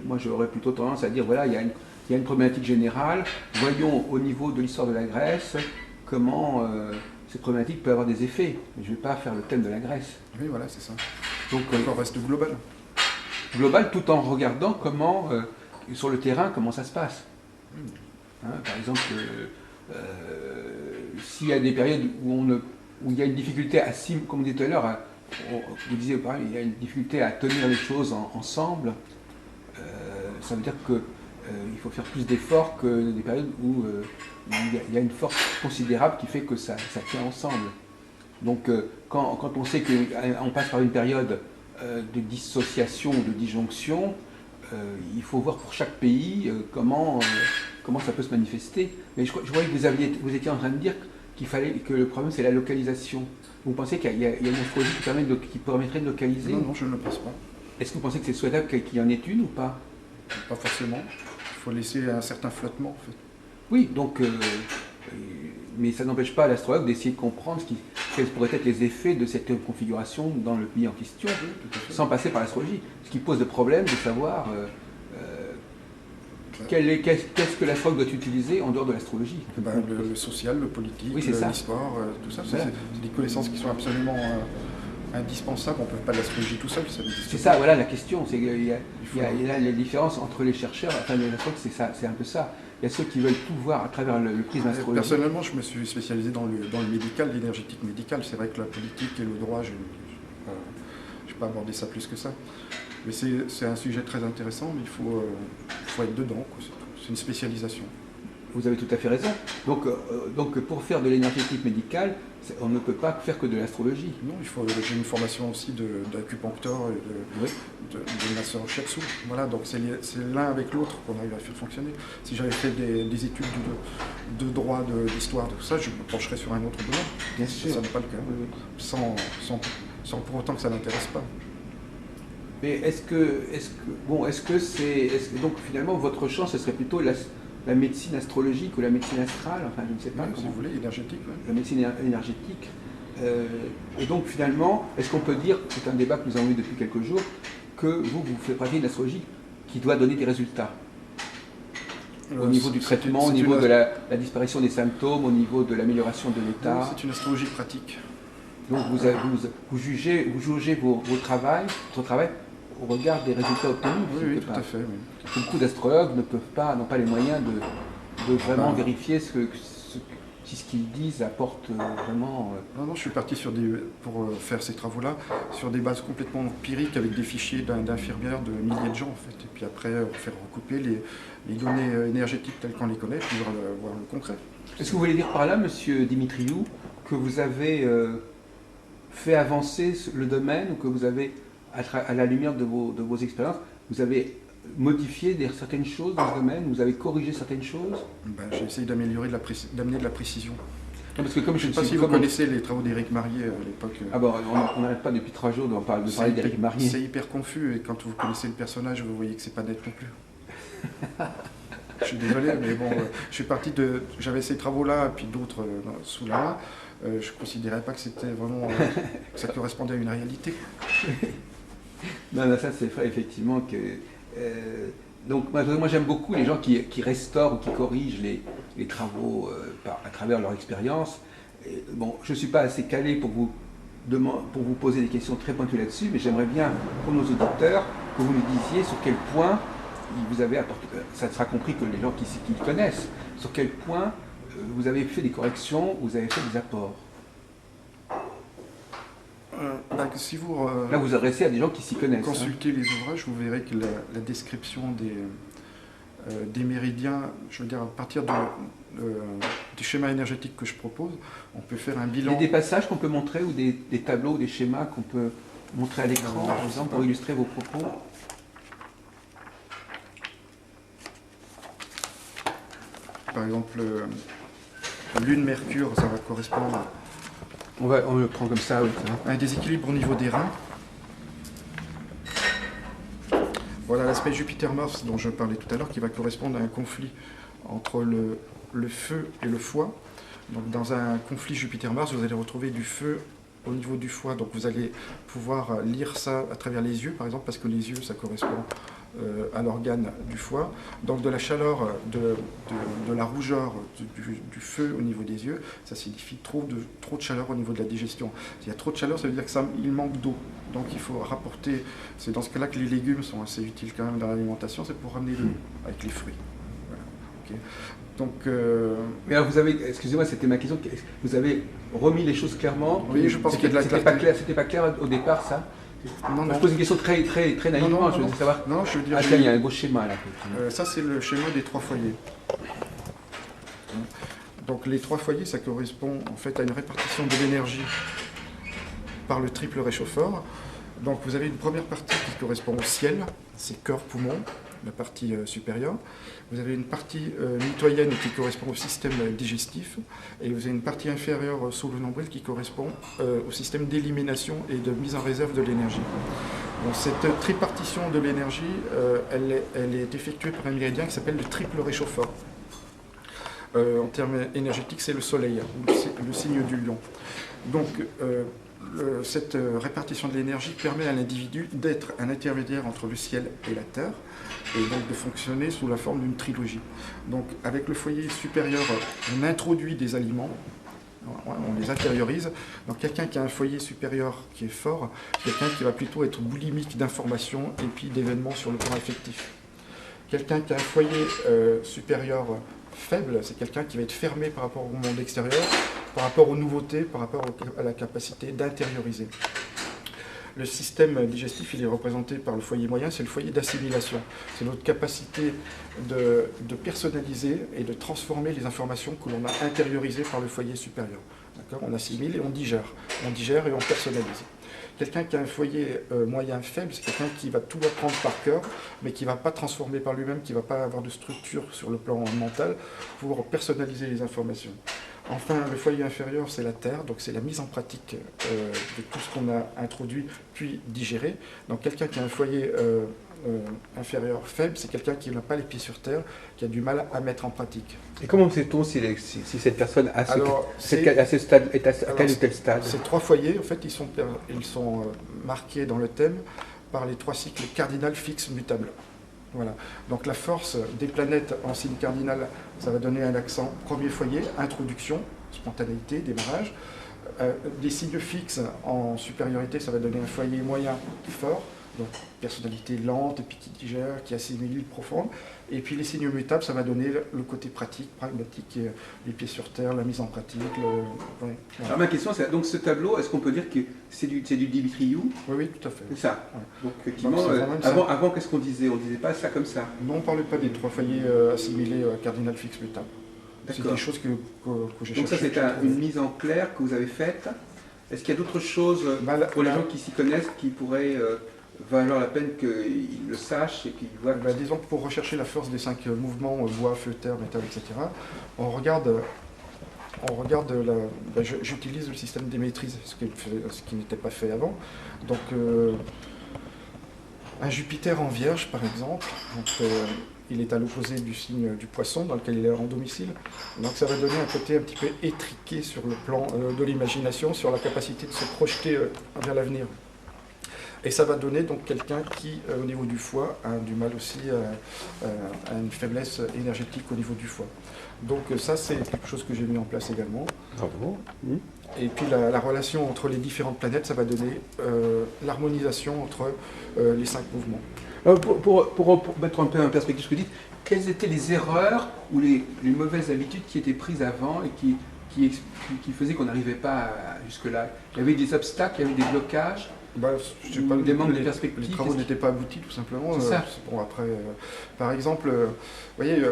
moi j'aurais plutôt tendance à dire voilà, il y a une problématique générale, voyons au niveau de l'histoire de la Grèce comment cette problématique peut avoir des effets. Je ne vais pas faire le thème de la Grèce. Oui, voilà, c'est ça. Donc on reste global. Global, tout en regardant comment, sur le terrain, comment ça se passe. Hein, par exemple, s'il y a des périodes où il y a une difficulté comme vous disiez tout à l'heure, vous disiez pareil, il y a une difficulté à tenir les choses ensemble, ça veut dire qu'il faut faire plus d'efforts que des périodes où il y a une force considérable qui fait que ça tient ensemble. Donc quand on sait qu'on passe par une période de dissociation ou de disjonction, il faut voir pour chaque pays comment ça peut se manifester. Mais je croyais que vous étiez en train de dire que le problème c'est la localisation. Vous pensez qu'il y a une astrologie qui permettrait de localiser? Non, je ne le pense pas. Est-ce que vous pensez que c'est souhaitable qu'il y en ait une ou pas? Pas forcément. Il faut laisser un certain flottement en fait. Oui, donc, mais ça n'empêche pas l'astrologue d'essayer de comprendre quels pourraient être les effets de cette configuration dans le pays en question, sans passer par l'astrologie. Ce qui pose le problème de savoir qu'est-ce que l'astrologue doit utiliser en dehors de l'astrologie. Le social, le politique, oui, l'histoire, tout ça, voilà. C'est des connaissances qui sont absolument indispensables. On ne peut pas l'astrologie tout seul. C'est ça, voilà la question. Il y a la différence entre les chercheurs, enfin les astrologues, c'est un peu ça. Il y a ceux qui veulent tout voir à travers le prisme astrologique. Personnellement, je me suis spécialisé dans le médical, l'énergétique médicale. C'est vrai que la politique et le droit, je ne vais pas aborder ça plus que ça. Mais c'est un sujet très intéressant, mais il faut être dedans. C'est une spécialisation. Vous avez tout à fait raison. Donc pour faire de l'énergétique médicale, on ne peut pas faire que de l'astrologie. Non, j'ai une formation aussi d'acupuncteur et de masseur shiatsu. Voilà, donc c'est l'un avec l'autre qu'on arrive à faire fonctionner. Si j'avais fait des études de droit, d'histoire, tout ça, je me pencherais sur un autre domaine. Bien sûr. Ça n'est pas le cas. Oui. Sans pour autant que ça n'intéresse pas. Mais donc finalement votre champ, ce serait plutôt la médecine astrologique ou la médecine astrale, enfin je ne sais pas. Oui, si vous voulez, énergétique. Ouais. La médecine énergétique. Et donc finalement, est-ce qu'on peut dire, c'est un débat que nous avons eu depuis quelques jours, que vous faites partie de l'astrologie qui doit donner des résultats au niveau du traitement, au niveau de la disparition des symptômes, au niveau de l'amélioration de l'état. Oui, c'est une astrologie pratique. Donc vous jugez votre travail au regard des résultats obtenus. Oui, tout à fait. Oui. Beaucoup d'astrologues n'ont pas les moyens de vraiment vérifier si ce qu'ils disent apporte vraiment... Non, je suis parti pour faire ces travaux-là sur des bases complètement empiriques avec des fichiers d'infirmières de milliers de gens en fait. Et puis après, faire recouper les données énergétiques telles qu'on les connaît, puis voir le concret. Est-ce que vous voulez dire par là, monsieur Dimitriou, que vous avez fait avancer le domaine, ou que vous avez, à la lumière de vos expériences, vous avez modifié certaines choses dans ce domaine, vous avez corrigé certaines choses? J'ai essayé d'amener de la précision. Non, parce que comme je ne sais pas si vous connaissez les travaux d'Éric Marié à l'époque. Ah bon, on n'arrête pas depuis 3 jours de parler d'Éric Marié. C'est hyper confus, et quand vous connaissez le personnage, vous voyez que c'est pas net non plus. Je suis désolé, mais bon, j'avais ces travaux-là, puis d'autres sous la main. Je ne considérais pas que c'était vraiment que ça correspondait à une réalité. Non, ça c'est vrai effectivement que... donc moi j'aime beaucoup les gens qui restaurent ou qui corrigent les travaux à travers leur expérience. Bon, je ne suis pas assez calé pour vous poser des questions très pointues là-dessus, mais j'aimerais bien, pour nos auditeurs, que vous nous disiez sur quel point vous avez apporté, ça sera compris que les gens qui le connaissent, sur quel point vous avez fait des corrections, vous avez fait des apports. Si vous, là, vous adressez à des gens qui s'y connaissent. Consultez les ouvrages, vous verrez que la description des méridiens, je veux dire, à partir du schéma énergétique que je propose, on peut faire un bilan. Il y a des passages qu'on peut montrer, ou des tableaux, ou des schémas qu'on peut montrer à l'écran, par exemple, pour illustrer vos propos. Par exemple, Lune-Mercure, ça va correspondre on le prend comme ça, oui. À un déséquilibre au niveau des reins. Voilà l'aspect Jupiter-Mars dont je parlais tout à l'heure, qui va correspondre à un conflit entre le feu et le foie. Donc dans un conflit Jupiter-Mars, vous allez retrouver du feu au niveau du foie. Donc vous allez pouvoir lire ça à travers les yeux, par exemple, parce que les yeux, ça correspond à l'organe du foie. Donc de la chaleur, de la rougeur, du feu au niveau des yeux, ça signifie trop de chaleur au niveau de la digestion. S'il y a trop de chaleur, ça veut dire qu'il manque d'eau. Donc il faut rapporter, c'est dans ce cas-là que les légumes sont assez utiles quand même dans l'alimentation, c'est pour ramener l'eau avec les fruits. Voilà. Okay. Donc, mais alors vous avez, excusez-moi, c'était ma question, vous avez remis les choses clairement? Oui, je pense qu'il y a de la clarté. C'était pas clair au départ, ça? Non. Je pose une question très naïvement, je veux savoir. Non, je veux dire. Il y a un beau schéma là. Ça, c'est le schéma des 3 foyers. Donc, les 3 foyers, ça correspond en fait à une répartition de l'énergie par le triple réchauffeur. Donc, vous avez une première partie qui correspond au ciel, c'est cœur-poumon, la partie supérieure. Vous avez une partie mitoyenne qui correspond au système digestif, et vous avez une partie inférieure sous le nombril qui correspond au système d'élimination et de mise en réserve de l'énergie. Donc cette tripartition de l'énergie, elle est effectuée par un méridien qui s'appelle le triple réchauffeur. En termes énergétiques, c'est le soleil, le signe du lion. Donc cette répartition de l'énergie permet à l'individu d'être un intermédiaire entre le ciel et la terre, et donc de fonctionner sous la forme d'une trilogie. Donc avec le foyer supérieur, on introduit des aliments, on les intériorise. Donc quelqu'un qui a un foyer supérieur qui est fort, quelqu'un qui va plutôt être boulimique d'informations et puis d'événements sur le plan affectif. Quelqu'un qui a un foyer supérieur faible, c'est quelqu'un qui va être fermé par rapport au monde extérieur, par rapport aux nouveautés, par rapport à la capacité d'intérioriser. Le système digestif, il est représenté par le foyer moyen, c'est le foyer d'assimilation. C'est notre capacité de personnaliser et de transformer les informations que l'on a intériorisées par le foyer supérieur. On assimile et on digère et on personnalise. Quelqu'un qui a un foyer moyen faible, c'est quelqu'un qui va tout apprendre par cœur, mais qui ne va pas transformer par lui-même, qui ne va pas avoir de structure sur le plan mental pour personnaliser les informations. Enfin, le foyer inférieur, c'est la terre, donc c'est la mise en pratique de tout ce qu'on a introduit puis digéré. Donc quelqu'un qui a un foyer inférieur faible, c'est quelqu'un qui n'a pas les pieds sur terre, qui a du mal à mettre en pratique. Et comment sait-on si cette personne a ce stade, est à tel ou tel stade? Ces 3 foyers, en fait, ils sont marqués dans le thème par les 3 cycles cardinal fixes mutables. Voilà. Donc la force des planètes en signe cardinal, ça va donner un accent premier foyer, introduction, spontanéité, démarrage. Des signes fixes en supériorité, ça va donner un foyer moyen fort, Donc, personnalité lente, épictigère, qui assimile, profonde. Et puis les signes mutables, ça va donner le côté pratique, pragmatique, les pieds sur terre, la mise en pratique. Ouais. Alors ma question, c'est donc ce tableau, est-ce qu'on peut dire que c'est du Dimitriou? Oui, tout à fait. C'est ça. Ouais. Donc effectivement, avant qu'est-ce qu'on disait? On disait pas ça comme ça. Non, on ne parlait pas des trois foyers assimilés cardinal fixe mutable. C'est des choses que j'ai cherchées. Donc ça, c'est une mise en clair que vous avez faite. Est-ce qu'il y a d'autres choses pour les gens qui s'y connaissent qui pourraient valoir la peine qu'ils le sachent et qu'ils voient disons que pour rechercher la force des 5 mouvements, bois, feu, terre, métal, etc., on regarde j'utilise le système des maîtrises, ce qui n'était pas fait avant. Donc, un Jupiter en Vierge, par exemple, donc, il est à l'opposé du signe du Poisson, dans lequel il est en domicile. Donc ça va donner un côté un petit peu étriqué sur le plan de l'imagination, sur la capacité de se projeter vers l'avenir. Et ça va donner donc quelqu'un qui, au niveau du foie, a du mal aussi, a une faiblesse énergétique au niveau du foie. Donc ça, c'est quelque chose que j'ai mis en place également. Bravo. Et puis la relation entre les différentes planètes, ça va donner l'harmonisation entre les 5 mouvements. Pour mettre un peu en perspective ce que vous dites, quelles étaient les erreurs ou les mauvaises habitudes qui étaient prises avant et qui faisaient qu'on n'arrivait pas jusque-là? Il y avait des obstacles, il y avait des blocages, des manques de perspective. Les travaux n'étaient pas aboutis, tout simplement. C'est ça. Bon, après, par exemple, vous voyez,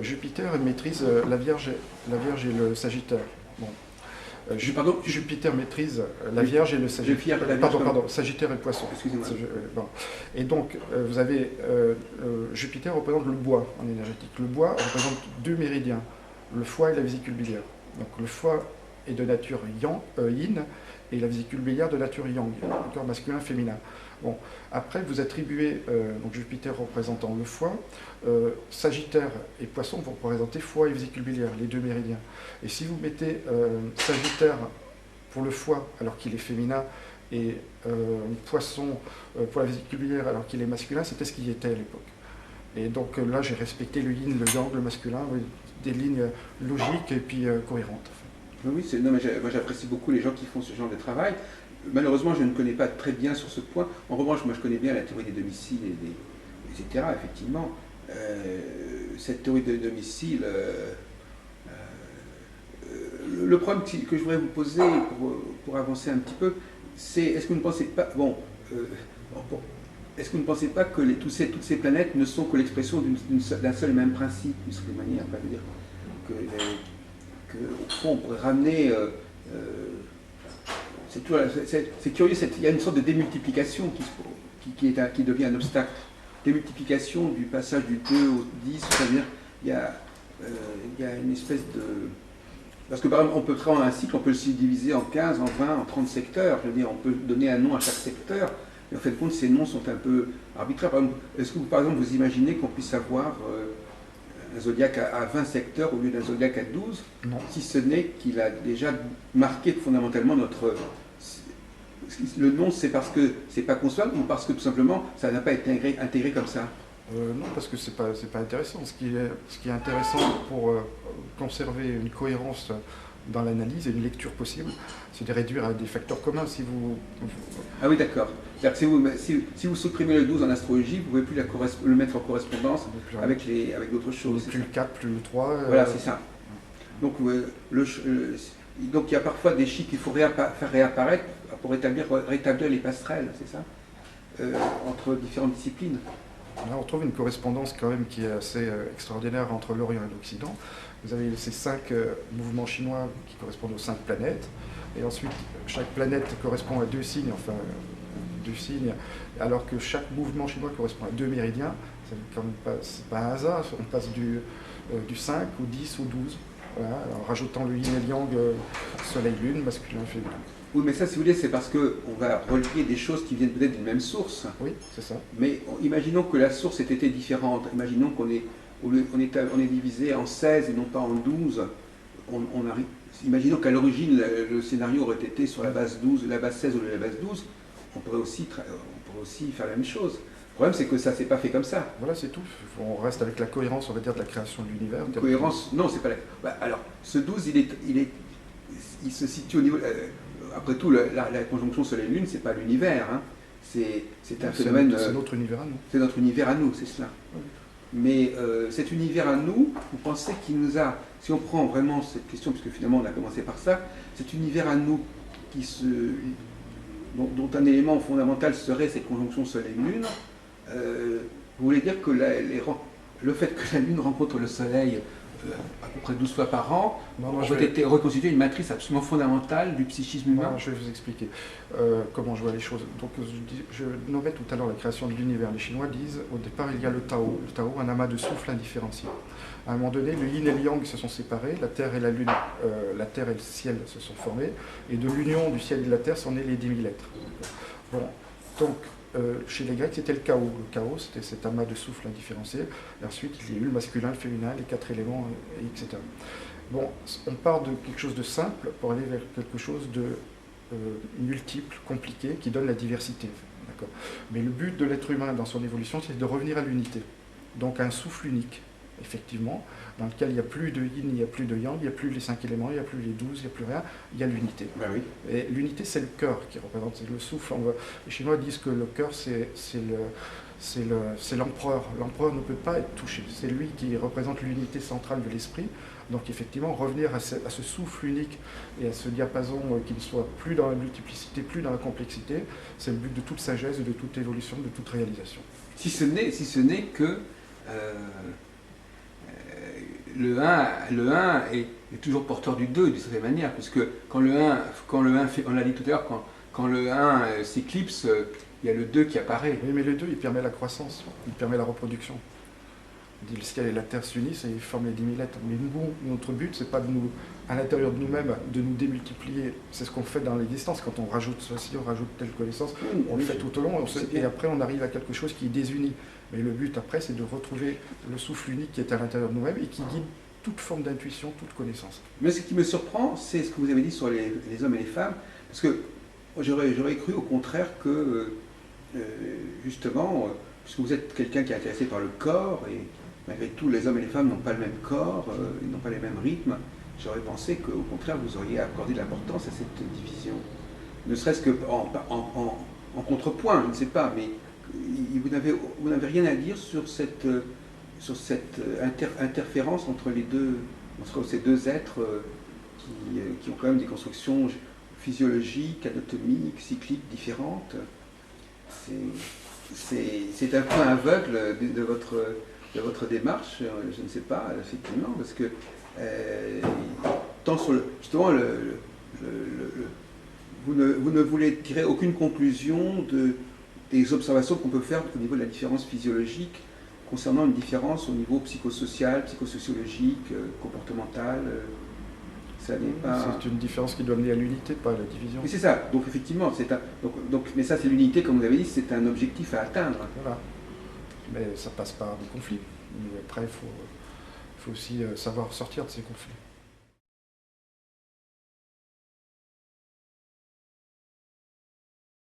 Jupiter maîtrise la Vierge et le Sagittaire. Bon. Jupiter maîtrise la Vierge et le Sagittaire. Sagittaire et Poisson. Excusez-moi. Bon. Et donc, vous avez Jupiter représente le bois en énergétique. Le bois représente 2 méridiens, le foie et la vésicule biliaire. Donc, le foie est de nature yin et la vésicule biliaire de nature yang, d'accord, masculin, féminin. Bon. Après, vous attribuez donc Jupiter représentant le foie, Sagittaire et Poisson vont représenter foie et vésicule biliaire, les 2 méridiens. Et si vous mettez Sagittaire pour le foie alors qu'il est féminin et Poisson pour la vésicule biliaire alors qu'il est masculin, c'était ce qui était à l'époque. Et donc là, j'ai respecté le yin, le yang, le masculin, des lignes logiques et puis cohérentes. Oui, moi j'apprécie beaucoup les gens qui font ce genre de travail. Malheureusement, je ne connais pas très bien sur ce point. En revanche, moi je connais bien la théorie des domiciles, etc. Effectivement, cette théorie des domiciles, le problème que je voudrais vous poser pour avancer un petit peu, c'est est-ce que vous ne pensez pas, est-ce que vous ne pensez pas que toutes ces planètes ne sont que l'expression d'un seul et même principe, d'une certaine manière, pas dire au fond, on pourrait ramener. C'est curieux, il y a une sorte de démultiplication qui devient un obstacle. Démultiplication du passage du 2 au 10, c'est-à-dire il y a une espèce de. Parce que par exemple, on peut prendre un cycle, on peut le diviser en 15, en 20, en 30 secteurs. Je veux dire, on peut donner un nom à chaque secteur. Et en fait, compte, ces noms sont un peu arbitraires. Est-ce que par exemple, vous imaginez qu'on puisse avoir un zodiaque à 20 secteurs au lieu d'un zodiaque à 12, non. Si ce n'est qu'il a déjà marqué fondamentalement notre... Le nom, c'est parce que c'est pas concevable ou parce que tout simplement ça n'a pas été intégré comme ça? Non, parce que c'est pas intéressant. Ce qui est intéressant pour conserver une cohérence dans l'analyse et une lecture possible, c'est de réduire à des facteurs communs. Si vous... Ah oui, d'accord. C'est-à-dire que si vous supprimez le 12 en astrologie, vous ne pouvez plus le mettre en correspondance avec d'autres choses. Plus le 4, plus le 3. Voilà, c'est ça. Donc, donc il y a parfois des chiffres qu'il faut faire réapparaître pour rétablir les passerelles, c'est ça, entre différentes disciplines. Là, on trouve une correspondance quand même qui est assez extraordinaire entre l'Orient et l'Occident. Vous avez ces 5 mouvements chinois qui correspondent aux 5 planètes. Et ensuite, chaque planète correspond à 2 signes, alors que chaque mouvement chinois correspond à 2 méridiens. C'est pas un hasard, on passe du 5 au 10 au 12, voilà, en rajoutant le yin et le yang, soleil-lune, masculin, féminin. Oui, mais ça, si vous voulez, c'est parce qu'on va relier des choses qui viennent peut-être d'une même source. Oui, c'est ça. Mais imaginons que la source ait été différente. Imaginons qu'on est divisé en 16 et non pas en 12. Imaginons qu'à l'origine, le scénario aurait été sur la base 12, la base 16 ou la base 12. On pourrait aussi faire la même chose. Le problème, c'est que ça ne s'est pas fait comme ça. Voilà, c'est tout. On reste avec la cohérence, on va dire, de la création de l'univers. Cohérence, non, c'est pas la... alors, ce 12, il se situe au niveau... après tout, la conjonction Soleil-Lune, c'est pas l'univers. Hein. c'est un phénomène... C'est notre univers à nous. C'est notre univers à nous, c'est cela. Oui. Mais cet univers à nous, vous pensez qu'il nous a... Si on prend vraiment cette question, puisque finalement on a commencé par ça, cet univers à nous dont un élément fondamental serait cette conjonction Soleil-Lune, vous voulez dire que le fait que la Lune rencontre le Soleil à peu près 12 fois par an, aurait reconstitué une matrice absolument fondamentale du psychisme humain. Non, je vais vous expliquer comment je vois les choses. Donc, je nommais tout à l'heure la création de l'univers. Les Chinois disent, au départ, il y a le Tao. Le Tao, un amas de souffle indifférencié. À un moment donné, le yin et le yang se sont séparés, la Terre et la Lune, la Terre et le ciel se sont formés, et de l'union du ciel et de la Terre sont nés les demi-lettres. Bon, donc, chez les Grecs, c'était le chaos. Le chaos, c'était cet amas de souffle indifférencié. Et ensuite, il y a eu le masculin, le féminin, les 4 éléments, etc. Bon, on part de quelque chose de simple pour aller vers quelque chose de multiple, compliqué, qui donne la diversité. Mais le but de l'être humain dans son évolution, c'est de revenir à l'unité. Donc un souffle unique, effectivement, dans lequel il n'y a plus de yin, il n'y a plus de yang, il n'y a plus les 5 éléments, il n'y a plus les 12, il n'y a plus rien, il y a l'unité. Ben oui. Et l'unité, c'est le cœur qui représente, c'est le souffle. Les Chinois disent que le cœur, c'est l'empereur. L'empereur ne peut pas être touché. C'est lui qui représente l'unité centrale de l'esprit. Donc effectivement, revenir à ce souffle unique et à ce diapason qui ne soit plus dans la multiplicité, plus dans la complexité, c'est le but de toute sagesse, de toute évolution, de toute réalisation. Si ce n'est que le 1 est toujours porteur du 2 d'une certaine manière, parce que quand le 1 fait, on l'a dit tout à l'heure, quand le 1 s'éclipse, il y a le 2 qui apparaît. Oui, mais le 2, il permet la croissance, il permet la reproduction. Le ciel et la terre s'unissent et ils forment les 10 000 lettres. Mais nous, notre but, c'est pas à l'intérieur de nous-mêmes, de nous démultiplier. C'est ce qu'on fait dans l'existence. Quand on rajoute ceci, on rajoute telle connaissance, on le fait tout au long, et après on arrive à quelque chose qui désunit. Mais le but après, c'est de retrouver le souffle unique qui est à l'intérieur de nous-mêmes et qui guide toute forme d'intuition, toute connaissance. Mais ce qui me surprend, c'est ce que vous avez dit sur les hommes et les femmes, parce que j'aurais cru au contraire que, justement, puisque vous êtes quelqu'un qui est intéressé par le corps, et malgré tout, les hommes et les femmes n'ont pas le même corps, ils n'ont pas les mêmes rythmes, j'aurais pensé qu'au contraire, vous auriez accordé de l'importance à cette division. Ne serait-ce qu'en contrepoint, je ne sais pas, mais vous n'avez rien à dire sur cette interférence entre ces deux êtres qui ont quand même des constructions physiologiques, anatomiques, cycliques différentes. C'est un point aveugle de votre démarche, je ne sais pas, effectivement, parce que tant sur justement vous ne voulez tirer aucune conclusion des observations qu'on peut faire au niveau de la différence physiologique concernant une différence au niveau psychosocial, psychosociologique, comportemental. Ça n'est pas... C'est une différence qui doit mener à l'unité, pas à la division. Mais c'est ça, donc effectivement, mais ça c'est l'unité, comme vous avez dit, c'est un objectif à atteindre. Voilà. Mais ça passe par des conflits. Mais après, il faut aussi savoir sortir de ces conflits.